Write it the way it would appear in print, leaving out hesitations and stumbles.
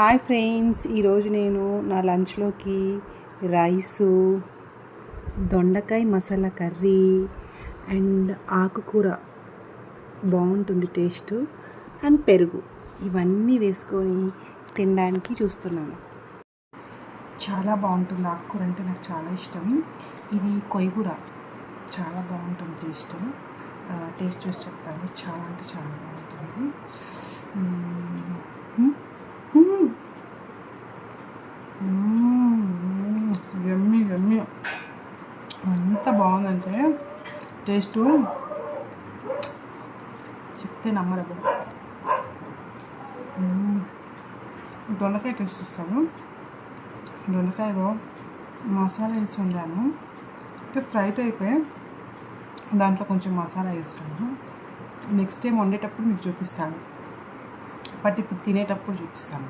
Hi friends, ఈరోజు నేను నా లంచ్లోకి రైసు, దొండకాయ మసాలా కర్రీ అండ్ ఆకుకూర బాగుంటుంది టేస్ట్ అండ్ పెరుగు ఇవన్నీ వేసుకొని తినడానికి చూస్తున్నాను. చాలా బాగుంటుంది. ఆకుకూర అంటే నాకు చాలా ఇష్టం. ఇది కొయ్యకూర, చాలా బాగుంటుంది టేస్ట్ చూసి చెప్తాను. చాలా అంటే చాలా బాగుంటుంది. యమ్మీ యమ్మీ, ఎంత బాగుందంటే టేస్టు చెప్తే నమ్మరు. దొండకాయ టేస్ట్ ఇస్తాను. దొండకాయలో మసాలా వేసి వండాను. అంటే ఫ్రైడ్ అయిపోయి దాంట్లో కొంచెం మసాలా వేస్తాను. నెక్స్ట్ టైం వండేటప్పుడు మీకు చూపిస్తాను, బట్ ఇప్పుడు తినేటప్పుడు చూపిస్తాను.